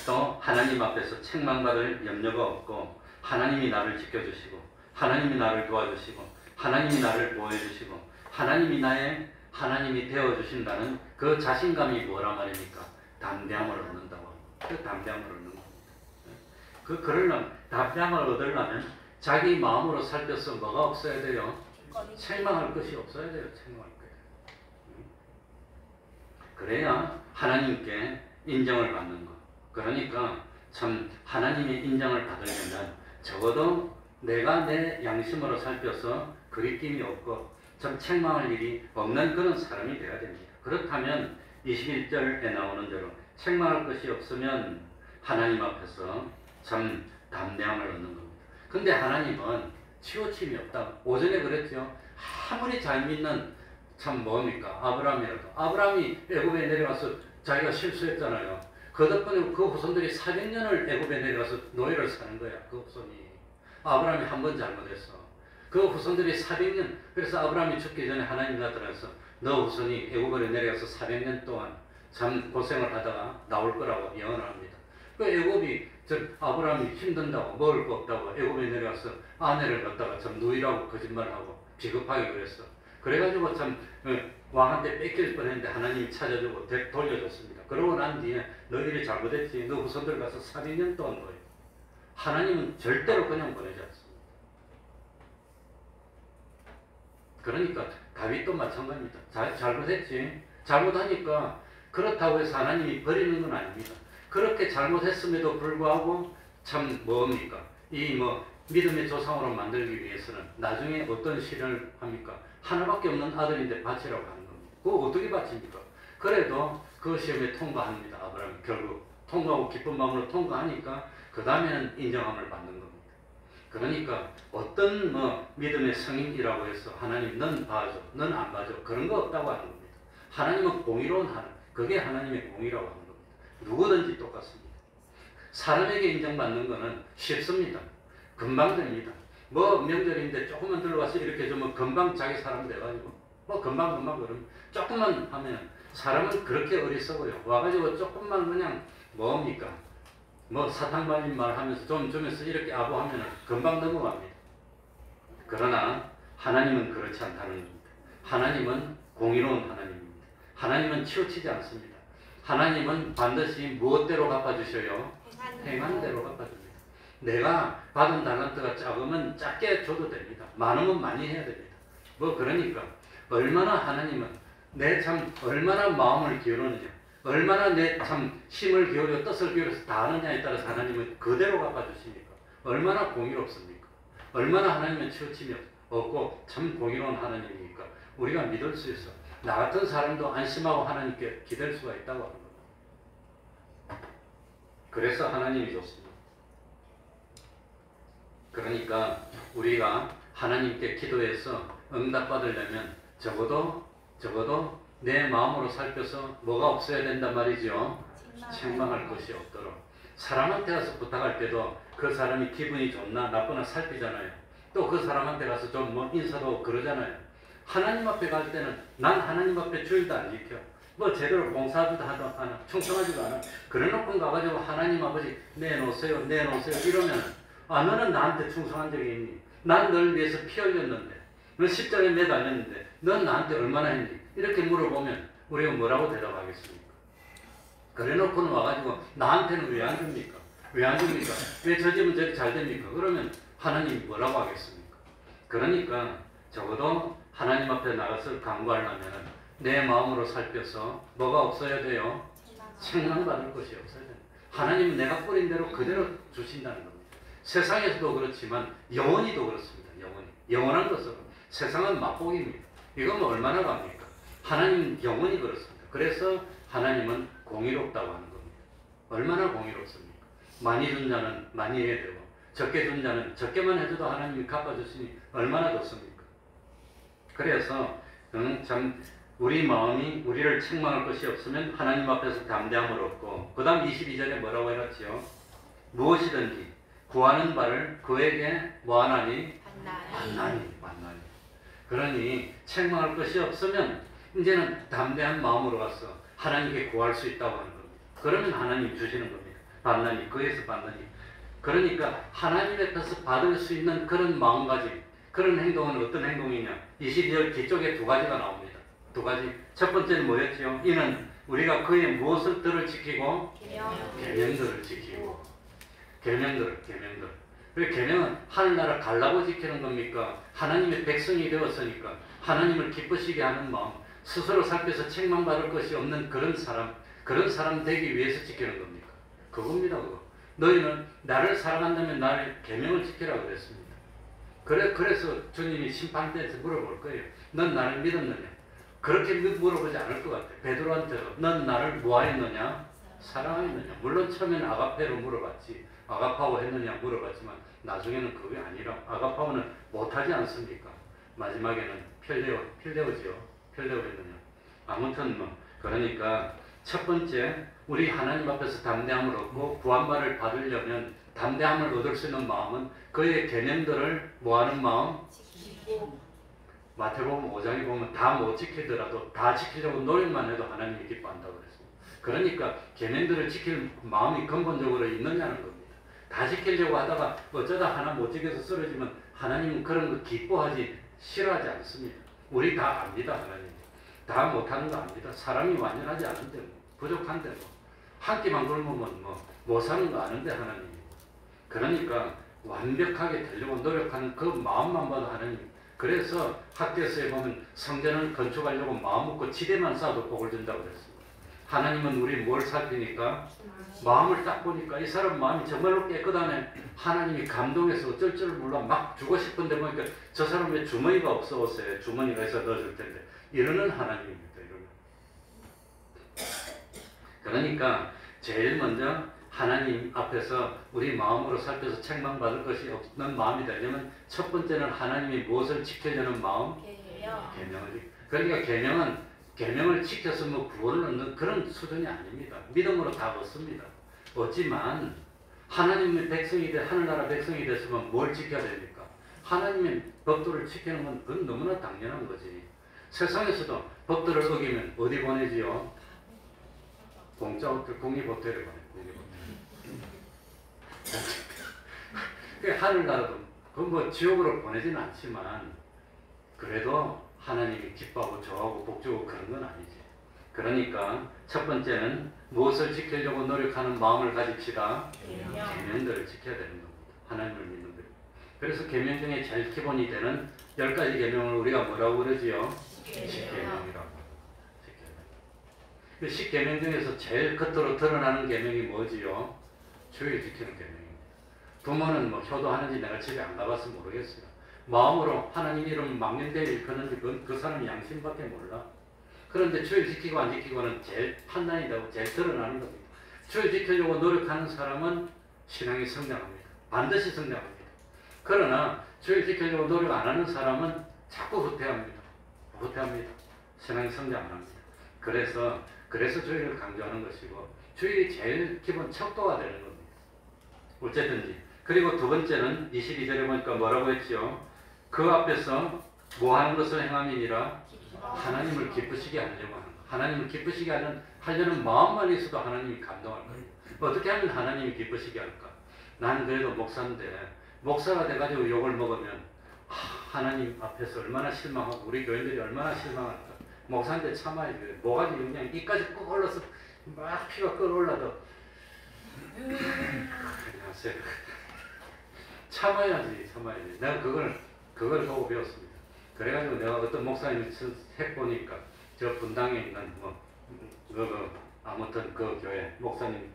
또 하나님 앞에서 책망받을 염려가 없고 하나님이 나를 지켜주시고 하나님이 나를 도와주시고 하나님이 나를 보호해주시고 하나님이 되어주신다는 그 자신감이 뭐란 말입니까? 담대함을 얻는다고 합니다. 그 담대함을 얻는 겁니다. 그러려면 담대함을 얻으려면 자기 마음으로 살펴서 뭐가 없어야 돼요? 책망할 것이 없어야 돼요. 책망할 것. 그래야 하나님께 인정을 받는 것. 그러니까 참 하나님의 인정을 받으려면 적어도 내가 내 양심으로 살펴서 그리낌이 없고 참 책망할 일이 없는 그런 사람이 되어야 됩니다. 그렇다면 21절에 나오는 대로 책망할 것이 없으면 하나님 앞에서 참 담대함을 얻는 겁니다. 근데 하나님은 치우침이 없다. 오전에 그랬죠. 아무리 잘 믿는 참 뭡니까? 아브라함이 애굽에 내려가서 자기가 실수했잖아요. 그 덕분에 그 후손들이 400년을 애굽에 내려가서 노예를 사는 거야. 그 후손이. 아브라함이 한 번 잘못했어. 그 후손들이 400년. 그래서 아브라함이 죽기 전에 하나님 나타나서 너 후손이 애굽으로 내려가서 400년 동안 참 고생을 하다가 나올 거라고 예언을 합니다. 그 애굽이 아브라함이 힘든다고 먹을 거 없다고 애굽에 내려가서 아내를 갖다가 참 누이라고 거짓말하고 비겁하게 그랬어. 그래가지고 참 왕한테 뺏길 뻔했는데 하나님이 찾아주고 돌려줬습니다. 그러고 난 뒤에 너희들이 잘못했지. 너 후손들 가서 400년 동안 거예요. 하나님은 절대로 그냥 보내지 않습니다. 그러니까 다윗도 마찬가지입니다. 잘못했지. 잘못하니까 그렇다고 해서 하나님이 버리는 건 아닙니다. 그렇게 잘못했음에도 불구하고 참 뭡니까? 이 믿음의 조상으로 만들기 위해서는 나중에 어떤 시련을 합니까? 하나밖에 없는 아들인데 바치라고 하는 겁니다. 그거 어떻게 바칩니까? 그래도 그 시험에 통과합니다. 아브라함이 결국 통과하고 기쁜 마음으로 통과하니까 그 다음에는 인정함을 받는 겁니다. 그러니까 어떤 믿음의 성인이라고 해서 하나님 넌 봐줘, 넌 안 봐줘 그런 거 없다고 하는 겁니다. 하나님은 공의로운 하나님, 그게 하나님의 공의라고 하는 겁니다. 누구든지 똑같습니다. 사람에게 인정받는 거는 쉽습니다. 금방 됩니다. 명절인데 조금만 들어가서 이렇게 좀 금방 자기 사람 돼가지고 금방 그럼 조금만 하면 사람은 그렇게 어리석어요. 와가지고 조금만 그냥 뭡니까? 사탕 발린 말 하면서 좀 주면서 이렇게 아부하면 금방 넘어갑니다. 그러나 하나님은 그렇지 않다는 겁니다. 하나님은 공의로운 하나님입니다. 하나님은 치우치지 않습니다. 하나님은 반드시 무엇대로 갚아주셔요? 행한 대로 갚아줍니다. 내가 받은 달란트가 작으면 작게 줘도 됩니다. 많으면 많이 해야 됩니다. 뭐 그러니까 얼마나 하나님은 내 참 얼마나 마음을 기울이느냐, 얼마나 내 참 힘을 기울여 뜻을 기울여서 다 하느냐에 따라서 하나님은 그대로 갚아주십니까? 얼마나 공의롭습니까? 얼마나 하나님은 치우침이 없고 참 공의로운 하나님이니까 우리가 믿을 수 있어. 나 같은 사람도 안심하고 하나님께 기댈 수가 있다고 하는 겁니다. 그래서 하나님이 좋습니다. 그러니까 우리가 하나님께 기도해서 응답받으려면 적어도 내 마음으로 살펴서 뭐가 없어야 된단 말이죠. 책망할 것이 없도록. 사람한테 가서 부탁할 때도 그 사람이 기분이 좋나 나쁘나 살피잖아요. 또 그 사람한테 가서 좀 뭐 인사도 그러잖아요. 하나님 앞에 갈 때는 난 하나님 앞에 주일도 안 지켜. 뭐 제대로 봉사하지도 않아. 충성하지도 않아. 그래놓고 가가지고 하나님 아버지 내놓으세요 이러면 너는 나한테 충성한 적이 있니? 난 널 위해서 피 흘렸는데 넌 십자가에 매달렸는데 넌 나한테 얼마나 했니? 이렇게 물어보면 우리가 뭐라고 대답하겠습니까? 그래놓고는 와가지고 나한테는 왜 안 줍니까? 왜 안 줍니까? 왜 저 집은 저렇게 잘 됩니까? 그러면 하나님이 뭐라고 하겠습니까? 그러니까 적어도 하나님 앞에 나가서 간구하려면 내 마음으로 살펴서 뭐가 없어야 돼요? 책망받을 것이 없어야 돼요. 하나님은 내가 뿌린 대로 그대로 주신다는 겁니다. 세상에서도 그렇지만 영원히도 그렇습니다. 영원한 것은 세상은 맛보기입니다. 이건 얼마나 갑니까? 하나님은 영원히 그렇습니다. 그래서 하나님은 공의롭다고 하는 겁니다. 얼마나 공의롭습니까? 많이 준 자는 많이 해야 되고 적게 준 자는 적게만 해줘도 하나님이 갚아주시니 얼마나 좋습니까? 그래서 참 우리 마음이 우리를 책망할 것이 없으면 하나님 앞에서 담대함을 얻고 그 다음 22절에 뭐라고 해놨지요? 무엇이든지 구하는 바를 그에게 뭐하나니? 만나니. 그러니 책망할 것이 없으면 이제는 담대한 마음으로 가서 하나님께 구할 수 있다고 하는 겁니다. 그러면 하나님 주시는 겁니다. 받나니, 그에서 받나니. 그러니까 하나님의 뜻을 받을 수 있는 그런 마음가짐, 그런 행동은 어떤 행동이냐? 22절 뒤쪽에 두 가지가 나옵니다. 두 가지. 첫 번째는 뭐였지요? 이는 우리가 그의 무엇을 들을 지키고? 계명들을 지키고. 계명들. 그 계명은 하늘나라 가려고 지키는 겁니까? 하나님의 백성이 되었으니까 하나님을 기쁘시게 하는 마음, 스스로 살펴서 책망받을 것이 없는 그런 사람 되기 위해서 지키는 겁니까? 그겁니다. 그거. 너희는 나를 사랑한다면 나의 계명을 지키라고 그랬습니다. 그래서 주님이 심판 때에서 물어볼 거예요. 넌 나를 믿었느냐? 그렇게 물어보지 않을 것 같아요. 베드로한테도 넌 나를 뭐하였느냐? 사랑했느냐? 물론 처음에는 아가페로 물어봤지. 아가파오 했느냐 물어봤지만 나중에는 그게 아니라 아가파오는 못하지 않습니까? 마지막에는 필레오지요. 필레오 했느냐. 아무튼 그러니까 첫 번째 우리 하나님 앞에서 담대함을 얻고 구한바를 받으려면 담대함을 얻을 수 있는 마음은 그의 계명들을 뭐하는 마음? 마태복음 5장에 보면 다 못 지키더라도 다 지키려고 노력만 해도 하나님이 기뻐한다고 그랬습니다. 그러니까 계명들을 지킬 마음이 근본적으로 있느냐는 겁니다. 다 지키려고 하다가 어쩌다 하나 못 지켜서 쓰러지면 하나님은 그런 거 기뻐하지 싫어하지 않습니다. 우리 다 압니다. 하나님 다 못하는 거 압니다. 사람이 완전하지 않은데 부족한데 한 끼만 굶으면 못 사는 거 아는데 하나님. 그러니까 완벽하게 되려고 노력하는 그 마음만 봐도 하나님. 그래서 학교에서 보면 성전을 건축하려고 마음 먹고 지대만 쌓아도 복을 준다고 그랬습니다. 하나님은 우리 뭘 살피니까? 마음을 딱 보니까 이 사람 마음이 정말로 깨끗하네. 하나님이 감동해서 어쩔 줄 몰라 막 주고 싶은데 보니까 저 사람의 주머니가 없어졌어요. 주머니가 있어 넣어줄 텐데. 이러는 하나님입니다. 이러는. 그러니까 제일 먼저 하나님 앞에서 우리 마음으로 살펴서 책망받을 것이 없는 마음이 되려면 첫 번째는 하나님이 무엇을 지키려는 마음? 계명을. 그러니까 계명을 지켜서 구원을 얻는 그런 수준이 아닙니다. 믿음으로 다 얻습니다. 얻지만 하나님의 백성이 하늘나라 백성이 됐으면 뭘 지켜야 됩니까? 하나님의 법도를 지키는 건 그건 너무나 당연한 거지. 세상에서도 법도를 어기면 어디 보내지요? 공짜 호텔, 국립호텔에 보내. 하늘나라도 그 지옥으로 보내지는 않지만 그래도 하나님이 기뻐하고 좋아하고 복주고 그런 건 아니지. 그러니까 첫 번째는 무엇을 지키려고 노력하는 마음을 가집시다. 계명. 계명들을 지켜야 되는 겁니다. 하나님을 믿는 것. 그래서 계명 중에 제일 기본이 되는 10가지 계명을 우리가 뭐라고 그러지요? 십계명이라고. 그 10계명 중에서 제일 겉으로 드러나는 계명이 뭐지요? 주일 지키는 계명입니다. 부모는 뭐 효도하는지 내가 집에 안 가봐서 모르겠어요. 마음으로 하나님 이름 망년대에 일컫는지 그 사람이 양심밖에 몰라. 그런데 주일 지키고 안 지키고는 제일 판단이 되고 제일 드러나는 겁니다. 주일 지키려고 노력하는 사람은 신앙이 성장합니다. 반드시 성장합니다. 그러나 주일 지키려고 노력 안 하는 사람은 자꾸 후퇴합니다. 후퇴합니다. 신앙이 성장 안 합니다. 그래서 주일을 강조하는 것이고 주일이 제일 기본 척도가 되는 겁니다. 어쨌든지. 그리고 두 번째는 22절에 보니까 뭐라고 했죠? 그 앞에서 뭐 하는 것을 행함이니라 하나님을 기쁘시게 하려고 하는 것. 하나님을 기쁘시게 하려는 마음만 있어도 하나님이 감동할 거예요. 어떻게 하면 하나님이 기쁘시게 할까? 난 그래도 목사인데 목사가 돼가지고 욕을 먹으면 하나님 앞에서 얼마나 실망하고 우리 교인들이 얼마나 실망할까? 목사인데 참아야지. 뭐가지 그냥 이까지 꼭 올라서 막 피가 끓어올라도 안녕하세요. 참아야지. 내가 그걸 보고 배웠습니다. 그래가지고 내가 어떤 목사님 책 보니까 저 분당에 있는 아무튼 그 교회 목사님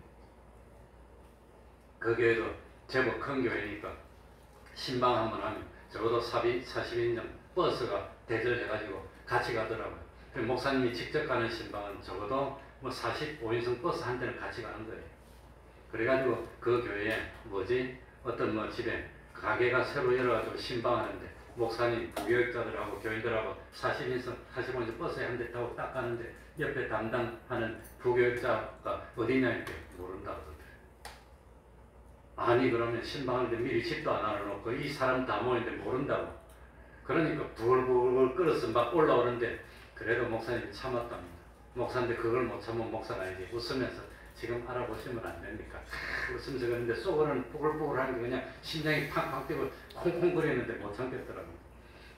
그 교회도 제법 큰 교회니까 신방 한번 하면 적어도 40인정 버스가 대절해가지고 같이 가더라고요. 목사님이 직접 가는 신방은 적어도 뭐 45인승 버스 한 대는 같이 가는 거예요. 그래가지고 그 교회에 어떤 뭐 집에 가게가 새로 열어가지고 신방하는데 목사님 부교육자들하고 교인들하고 40인승 45인승 버스에 한 대 타고 딱 가는데 옆에 담당하는 부교육자가 어디냐 이렇게 모른다고 그러더라고요. 아니 그러면 신방하는데 미리 집도 안 알아놓고 이 사람 다 모이는데 모른다고. 그러니까 부글부글 끓어서 막 올라오는데 그래도 목사님이 참았답니다. 목사인데 그걸 못 참으면 목사가 아니지. 웃으면서 지금 알아보시면 안 됩니까? 웃으면서 그러는데 속으로는 부글부글한 게 그냥 심장이 팡팡 뛰고 콩콩 거리는데 못 참겠더라고요.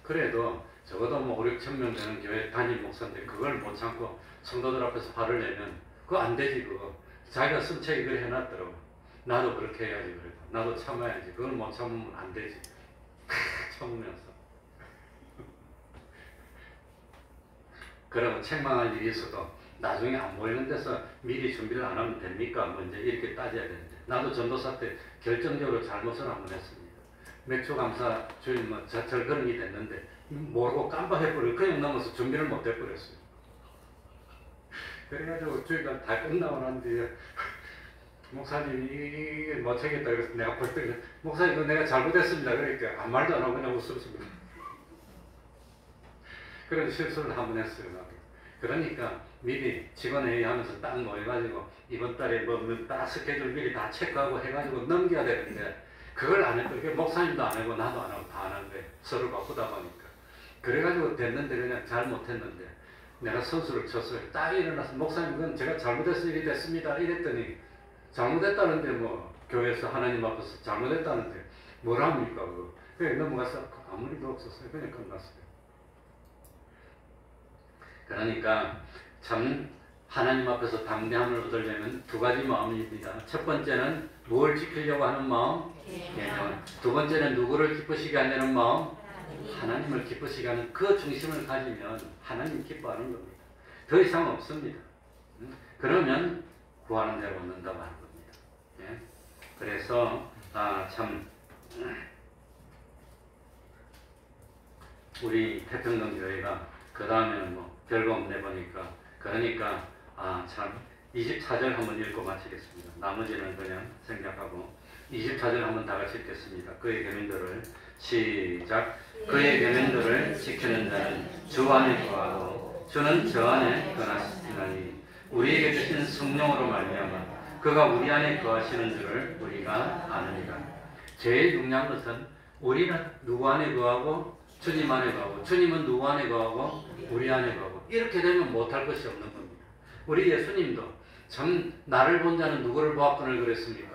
그래도 적어도 뭐 5, 6천 명 되는 교회 담임 목사인데 그걸 못 참고 성도들 앞에서 화를 내면 그거 안 되지. 그거 자기가 순책이 그래 해놨더라고. 나도 그렇게 해야지. 그래도 나도 참아야지. 그걸 못 참으면 안 되지. 참으면서 그러고 책망할 일이 있어도 나중에 안 보이는 데서 미리 준비를 안 하면 됩니까? 먼저 이렇게 따져야 되는데 나도 전도사 때 결정적으로 잘못을 한번 했습니다. 맥주 감사 주일 절거름이 됐는데 모르고 깜빡해버리고 그냥 넘어서 준비를 못 해버렸어요. 그래가지고 주일날 다 끝나고 난 뒤에 목사님 이게 못 챙겼다 그래서 내가 볼 때 목사님 이거 내가 잘못했습니다. 그러니까 아무 말도 안 하고 그냥 웃었습니다. 그런 실수를 한번 했어요. 나도. 그러니까 미리 직원회의 하면서 딱 모여가지고 이번 달에 다 스케줄 미리 다 체크하고 해가지고 넘겨야 되는데 그걸 안 했고 목사님도 안 하고 나도 안 하고 다 안 한 거예요. 서로 바쁘다 보니까. 그래가지고 됐는데 그냥 잘못했는데 내가 선수를 쳤어요. 딱 일어나서 목사님 그건 제가 잘못해서 일이 됐습니다. 이랬더니 잘못했다는데 뭐 교회에서 하나님 앞에서 잘못했다는데 뭘 합니까 그거. 그냥 넘어가서 아무 일도 없었어요. 그냥 끝났어요. 그러니까 참 하나님 앞에서 담대함을 얻으려면 두 가지 마음입니다. 첫 번째는 무엇을 지키려고 하는 마음? 계명. 두 번째는 누구를 기쁘시게 하려는 마음? 하나님을 기쁘시게 하는 그 중심을 가지면 하나님 기뻐하는 겁니다. 더 이상 없습니다. 그러면 구하는 대로 얻는다고 하는 겁니다. 예? 그래서 참 우리 태평동 교회가 그 다음에는 뭐 별거 없네 보니까 그러니까 참 24절 한번 읽고 마치겠습니다. 나머지는 그냥 생략하고 24절 한번 다 같이 읽겠습니다. 그의 계명들을 시작. 그의 계명들을 지키는 자는 주 안에 거하고 주는 저 안에 거하시나니 우리에게 주신 성령으로 말미암아 그가 우리 안에 거하시는 줄을 우리가 아느니라. 제일 중요한 것은 우리는 누구 안에 거하고 주님 안에 거하고 주님은 누구 안에 거하고 우리 안에 거하고 이렇게 되면 못할 것이 없는 겁니다. 우리 예수님도 참 나를 본 자는 누구를 보았거늘 그랬습니까?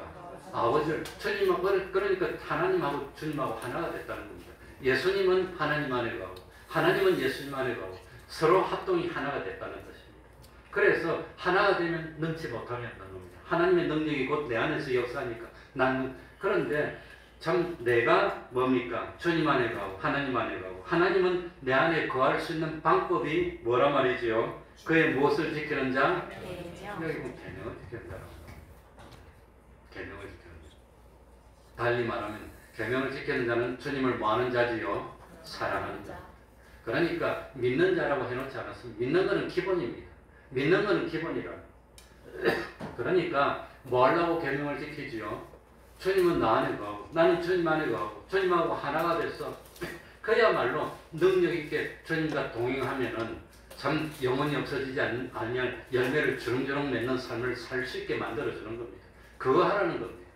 아버지를 주님하고 그러니까 하나님하고 주님하고 하나가 됐다는 겁니다. 예수님은 하나님 안에 거하고 하나님은 예수님 안에 거하고 서로 합동이 하나가 됐다는 것입니다. 그래서 하나가 되면 넘지 못하게 한다는 겁니다. 하나님의 능력이 곧 내 안에서 역사하니까 나는 그런데 참 내가 뭡니까? 주님 안에 가고 하나님 안에 가고 하나님은 내 안에 거할 수 있는 방법이 뭐란 말이지요? 그의 무엇을 지키는 자? 여기 계명을 지키는 자라고. 계명을 지키는 자. 달리 말하면 계명을 지키는 자는 주님을 뭐하는 자지요? 사랑하는 자. 그러니까 믿는 자라고 해놓지 않았습니다. 믿는 것은 기본입니다. 믿는 것은 기본이라. 그러니까 뭐 하려고 계명을 지키지요? 주님은 나 안에 거하고 나는 주님 안에 거하고 주님하고 하나가 됐어. 그야말로 능력 있게 주님과 동행하면은 참 영원히 없어지지 않는 열매를 주렁주렁 맺는 삶을 살 수 있게 만들어주는 겁니다. 그거 하라는 겁니다.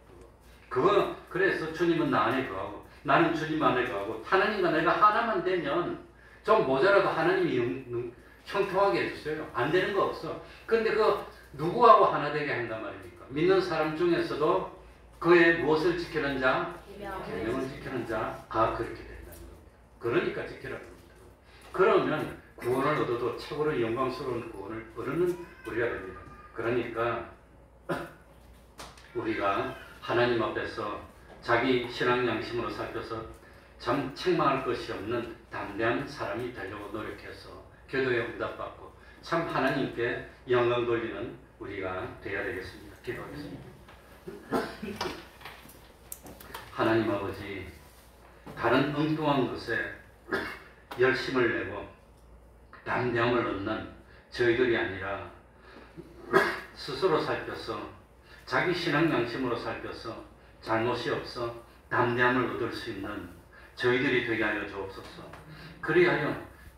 그거 그래서 주님은 나 안에 거하고 나는 주님 안에 거하고 하나님과 내가 하나만 되면 좀 모자라도 하나님이 형통하게 해주세요. 안 되는 거 없어. 근데 그 누구하고 하나 되게 한단 말입니까? 믿는 사람 중에서도 그의 무엇을 지키는 자? 계명을 지키는 자. 그렇게 된다는 겁니다. 그러니까 지키라는 겁니다. 그러면 구원을 얻어도 최고로 영광스러운 구원을 얻는 우리가 됩니다. 그러니까 우리가 하나님 앞에서 자기 신앙 양심으로 살펴서 참 책망할 것이 없는 담대한 사람이 되려고 노력해서 기도에 응답받고 참 하나님께 영광 돌리는 우리가 되어야 되겠습니다. 기도하겠습니다. 하나님 아버지, 다른 엉뚱한 것에 열심을 내고 담대함을 얻는 저희들이 아니라 스스로 살펴서 자기 신앙 양심으로 살펴서 잘못이 없어 담대함을 얻을 수 있는 저희들이 되게 하여 주옵소서. 그리하여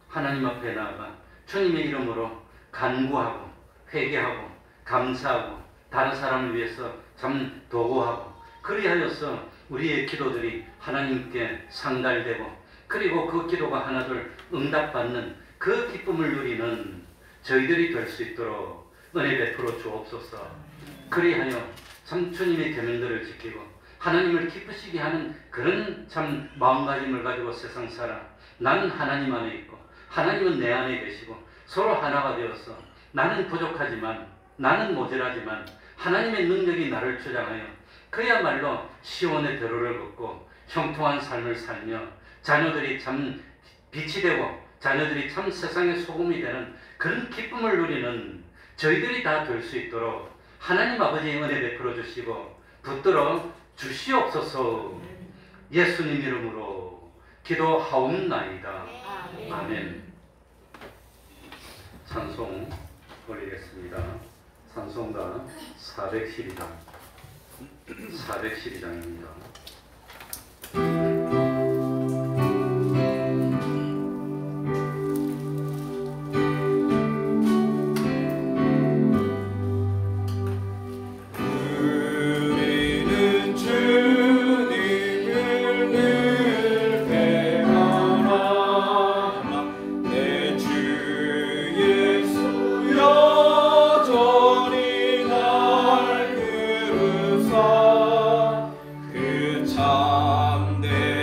하나님 앞에 나아가 주님의 이름으로 간구하고 회개하고 감사하고 다른 사람을 위해서 참 도구하고 그리하여서 우리의 기도들이 하나님께 상달되고 그리고 그 기도가 하나둘 응답받는 그 기쁨을 누리는 저희들이 될 수 있도록 은혜 베풀어 주옵소서. 그리하여 참 주님의 계명들을 지키고 하나님을 기쁘시게 하는 그런 참 마음가짐을 가지고 세상 살아 나는 하나님 안에 있고 하나님은 내 안에 계시고 서로 하나가 되어서 나는 부족하지만 나는 모자라지만 하나님의 능력이 나를 주장하여 그야말로 시온의 대로를 걷고 형통한 삶을 살며 자녀들이 참 빛이 되고 자녀들이 참 세상의 소금이 되는 그런 기쁨을 누리는 저희들이 다 될 수 있도록 하나님 아버지의 은혜 베풀어 주시고 붙들어 주시옵소서. 예수님 이름으로 기도하옵나이다. 아멘. 찬송 올리겠습니다. 찬송가 412장 412장입니다. 그 참된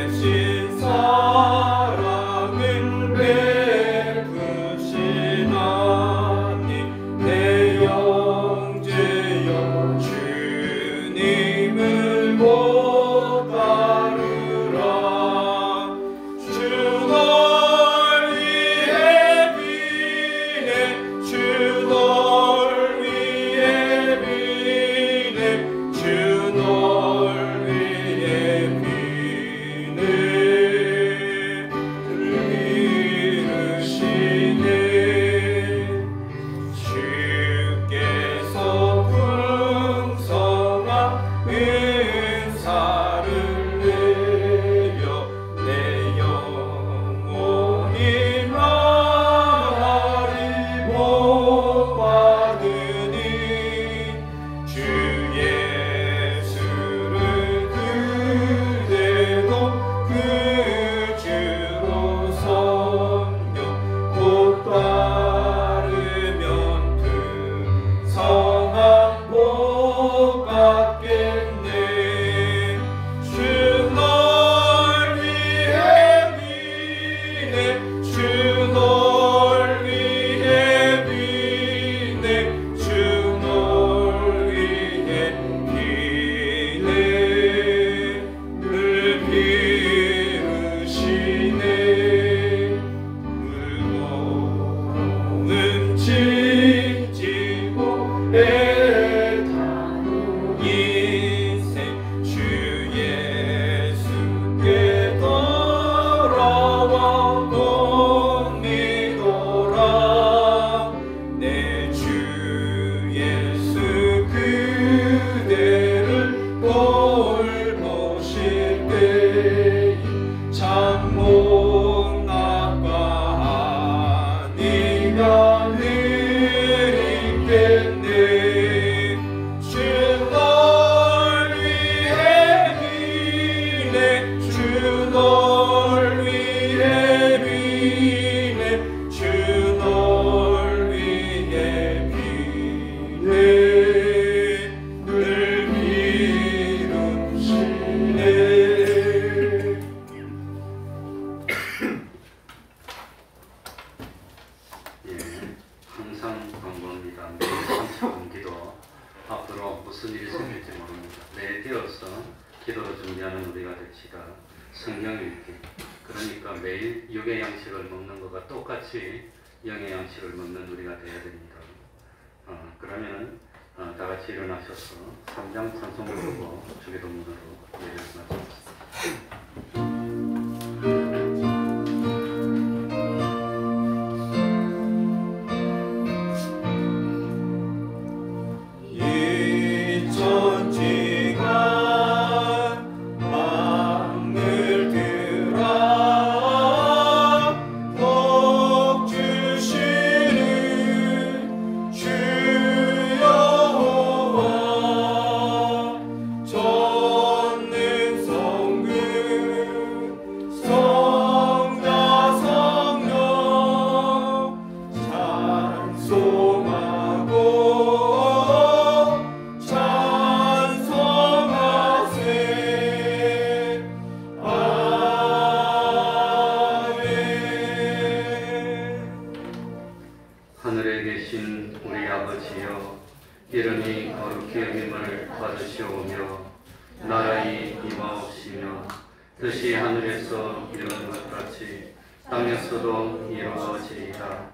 항상 간구합니다. 매일 30분 기도. 앞으로 무슨 일이 생길지 모릅니다. 매일 깨어서 기도로 준비하는 우리가 됩시다. 성경 읽기. 그러니까 매일 육의 양식을 먹는 것과 똑같이 영의 양식을 먹는 우리가 되어야 됩니다. 그러면은 다 같이 일어나셔서 3장 찬송을 보고 주기도문으로 예배를 마치겠습니다. 하늘에 계신 우리 아버지여, 이름이 거룩히 여김을 받으시오며 나라의 임하옵시며 뜻이 하늘에서 이루어진 것 같이 땅에서도 이루어지이다.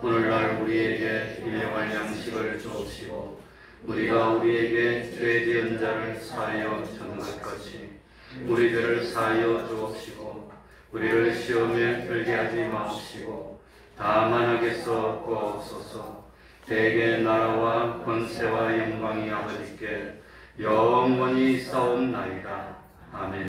오늘날 우리에게 일용할 양식을 주옵시고 우리가 우리에게 죄 지은 자를 사하여 주는 것 같이 우리 죄를 사하여 주옵시고 우리를 시험에 들게 하지 마옵시고 다만 악에서 구하옵소서. 대개 나라와 권세와 영광이 아버지께 영원히 있사옵나이다. 아멘.